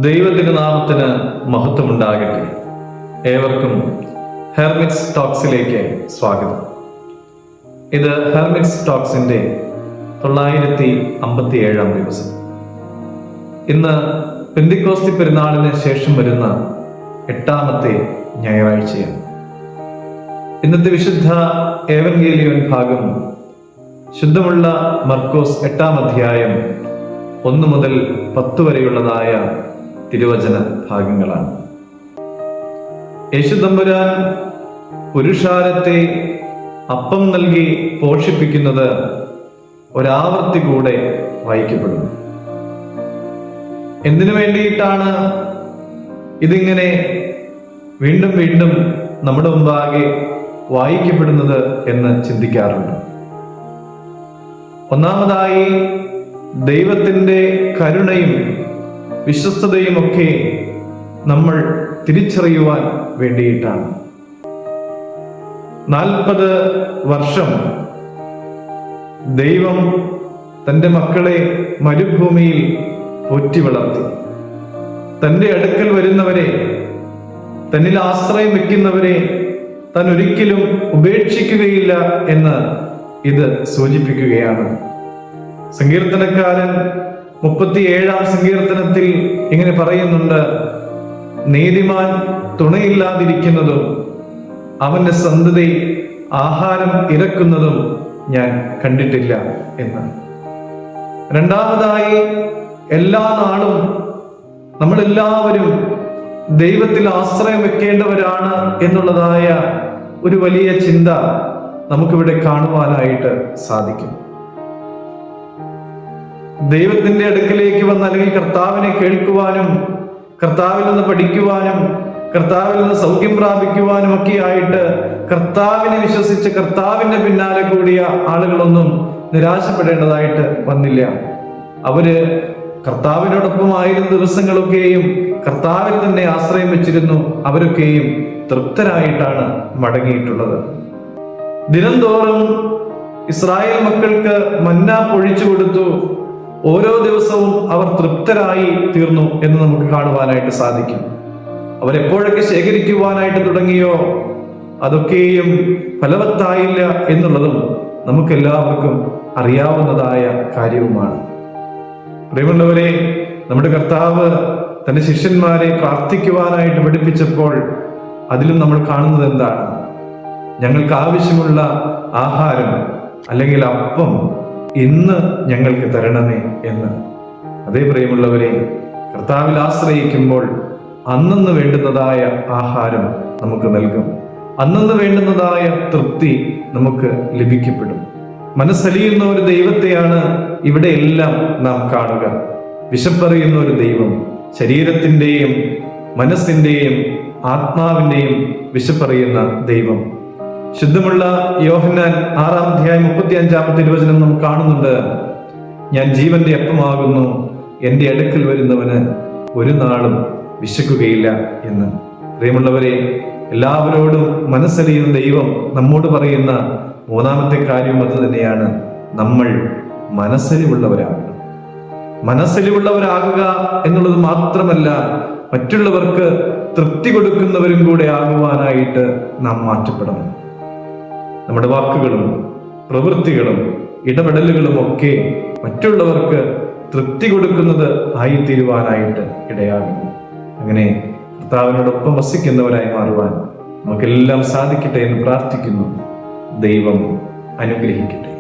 ദൈവത്തിന്റെ നാമത്തിന് മഹത്വമുണ്ടാകട്ടെ. ഏവർക്കും ഹെർമിറ്റ്സ് ടോക്സിലേക്ക് സ്വാഗതം. ഇത് ഹെർമിറ്റ്സ് ടോക്സിന്റെ 957 ദിവസം. ഇന്ന് പെന്തിക്കോസ്തി പെരുന്നാളിന് ശേഷം വരുന്ന 8ാമത്തെ ഞായറാഴ്ചയാണ്. ഇന്നത്തെ വിശുദ്ധ ഏവൻഗേലിയോൻ ഭാഗം ശുദ്ധമുള്ള മർക്കോസ് 8-ാം അധ്യായം 1 മുതൽ 10 വരെയുള്ളതായ തിരുവചന ഭാഗങ്ങളാണ്. യേശുതമ്പുരാൻ പുരുഷാരത്തെ അപ്പം നൽകി പോഷിപ്പിക്കുന്നത് ഒരാവർത്തി കൂടെ വായിക്കപ്പെടുന്നു. എന്തിനു വേണ്ടിയിട്ടാണ് ഇതിങ്ങനെ വീണ്ടും വീണ്ടും നമ്മുടെ മുമ്പാകെ വായിക്കപ്പെടുന്നത് എന്ന് ചിന്തിക്കാറുണ്ട്. ഒന്നാമതായി, ദൈവത്തിൻ്റെ കരുണയും വിശ്വസ്തതയും ഒക്കെ നമ്മൾ തിരിച്ചറിയുവാൻ വേണ്ടിയിട്ടാണ്. 40 വർഷം ദൈവം തൻ്റെ മക്കളെ മരുഭൂമിയിൽ പോറ്റി വളർത്തി. തൻ്റെ അടുക്കൽ വരുന്നവരെ, തന്നിൽ ആശ്രയം വെക്കുന്നവരെ താൻ ഒരിക്കലും ഉപേക്ഷിക്കുകയില്ല എന്ന് ഇത് സൂചിപ്പിക്കുകയാണ്. സങ്കീർത്തനക്കാരൻ 37-ാം സങ്കീർത്തനത്തിൽ ഇങ്ങനെ പറയുന്നുണ്ട്: നീതിമാൻ തുണയില്ലാതിരിക്കുന്നതും അവന്റെ സന്തതി ആഹാരം ഇറക്കുന്നതും ഞാൻ കണ്ടിട്ടില്ല എന്ന്. രണ്ടാമതായി, എല്ലാ നാളും നമ്മളെല്ലാവരും ദൈവത്തിൽ ആശ്രയം വെക്കേണ്ടവരാണ് എന്നുള്ളതായ ഒരു വലിയ ചിന്ത നമുക്കിവിടെ കാണുവാനായിട്ട് സാധിക്കും. ദൈവത്തിന്റെ അടുക്കലേക്ക് വന്ന്, അല്ലെങ്കിൽ കർത്താവിനെ കേൾക്കുവാനും കർത്താവിൽ നിന്ന് പഠിക്കുവാനും കർത്താവിൽ നിന്ന് സൗഖ്യം പ്രാപിക്കുവാനും ഒക്കെ ആയിട്ട് കർത്താവിനെ വിശ്വസിച്ച് കർത്താവിന്റെ പിന്നാലെ കൂടിയ ആളുകളൊന്നും നിരാശപ്പെടേണ്ടതായിട്ട് വന്നില്ല. അവര് കർത്താവിനോടൊപ്പമായിരുന്ന ദിവസങ്ങളൊക്കെയും കർത്താവിൽ തന്നെ ആശ്രയം വെച്ചിരുന്നു. അവരൊക്കെയും തൃപ്തരായിട്ടാണ് മടങ്ങിയിട്ടുള്ളത്. ദിനംതോറും ഇസ്രായേൽ മക്കൾക്ക് മന്ന പൊഴിച്ചു കൊടുത്തു. ഓരോ ദിവസവും അവർ തൃപ്തരായി തീർന്നു എന്ന് നമുക്ക് കാണുവാനായിട്ട് സാധിക്കും. അവരെപ്പോഴൊക്കെ ശേഖരിക്കുവാനായിട്ട് തുടങ്ങിയോ അതൊക്കെയും ഫലവത്തായില്ല എന്നുള്ളതും നമുക്കെല്ലാവർക്കും അറിയാവുന്നതായ കാര്യവുമാണ്. പ്രിയമുള്ളവരെ, നമ്മുടെ കർത്താവ് തന്റെ ശിഷ്യന്മാരെ പ്രാർത്ഥിക്കുവാനായിട്ട് പഠിപ്പിച്ചപ്പോൾ അതിലും നമ്മൾ കാണുന്നത് എന്താണ്? ഞങ്ങൾക്ക് ആവശ്യമുള്ള ആഹാരം അല്ലെങ്കിൽ അപ്പം ഇന്ന് ഞങ്ങൾക്ക് തരണമേ എന്ന്. അതേ പ്രിയമുള്ളവരെ, കർത്താവിൽ ആശ്രയിക്കുമ്പോൾ അന്നന്ന് വേണ്ടുന്നതായ ആഹാരം നമുക്ക് നൽകും. അന്നന്ന് വേണ്ടുന്നതായ തൃപ്തി നമുക്ക് ലഭിക്കപ്പെടും. മനസ്സലിയുന്ന ഒരു ദൈവത്തെയാണ് ഇവിടെ എല്ലാം നാം കാണുക. വിശപ്പറിയുന്ന ഒരു ദൈവം, ശരീരത്തിൻ്റെയും മനസ്സിൻ്റെയും ആത്മാവിൻ്റെയും വിശപ്പറിയുന്ന ദൈവം. ശുദ്ധമുള്ള യോഹന്നാൻ 6-ാം അധ്യായം 35-ാമത്തെ തിരുവചനം നാം കാണുന്നുണ്ട്: ഞാൻ ജീവന്റെ അപ്പമാകുന്നു, എൻ്റെ അടുക്കൽ വരുന്നവന് ഒരു നാളും വിശക്കുകയില്ല എന്ന്. പ്രിയമുള്ളവരെ, എല്ലാവരോടും മനസ്സറിയുന്ന ദൈവം നമ്മോട് പറയുന്ന 3-ാമത്തെ കാര്യം അത് തന്നെയാണ്: നമ്മൾ മനസ്സലിവുള്ളവരാകുക. മനസ്സലിവുള്ളവരാകുക എന്നുള്ളത് മാത്രമല്ല, മറ്റുള്ളവർക്ക് തൃപ്തി കൊടുക്കുന്നവരും കൂടെ ആകുവാനായിട്ട് നാം മാറ്റപ്പെടണം. നമ്മുടെ വാക്കുകളും പ്രവൃത്തികളും ഇടപെടലുകളും ഒക്കെ മറ്റുള്ളവർക്ക് തൃപ്തി കൊടുക്കുന്നത് ആയിത്തീരുവാനായിട്ട് ഇടയാകുന്നു. അങ്ങനെ കർത്താവിനോടൊപ്പം വസിക്കുന്നവരായി മാറുവാൻ നമുക്കെല്ലാം സാധിക്കട്ടെ എന്ന് പ്രാർത്ഥിക്കുന്നു. ദൈവം അനുഗ്രഹിക്കട്ടെ.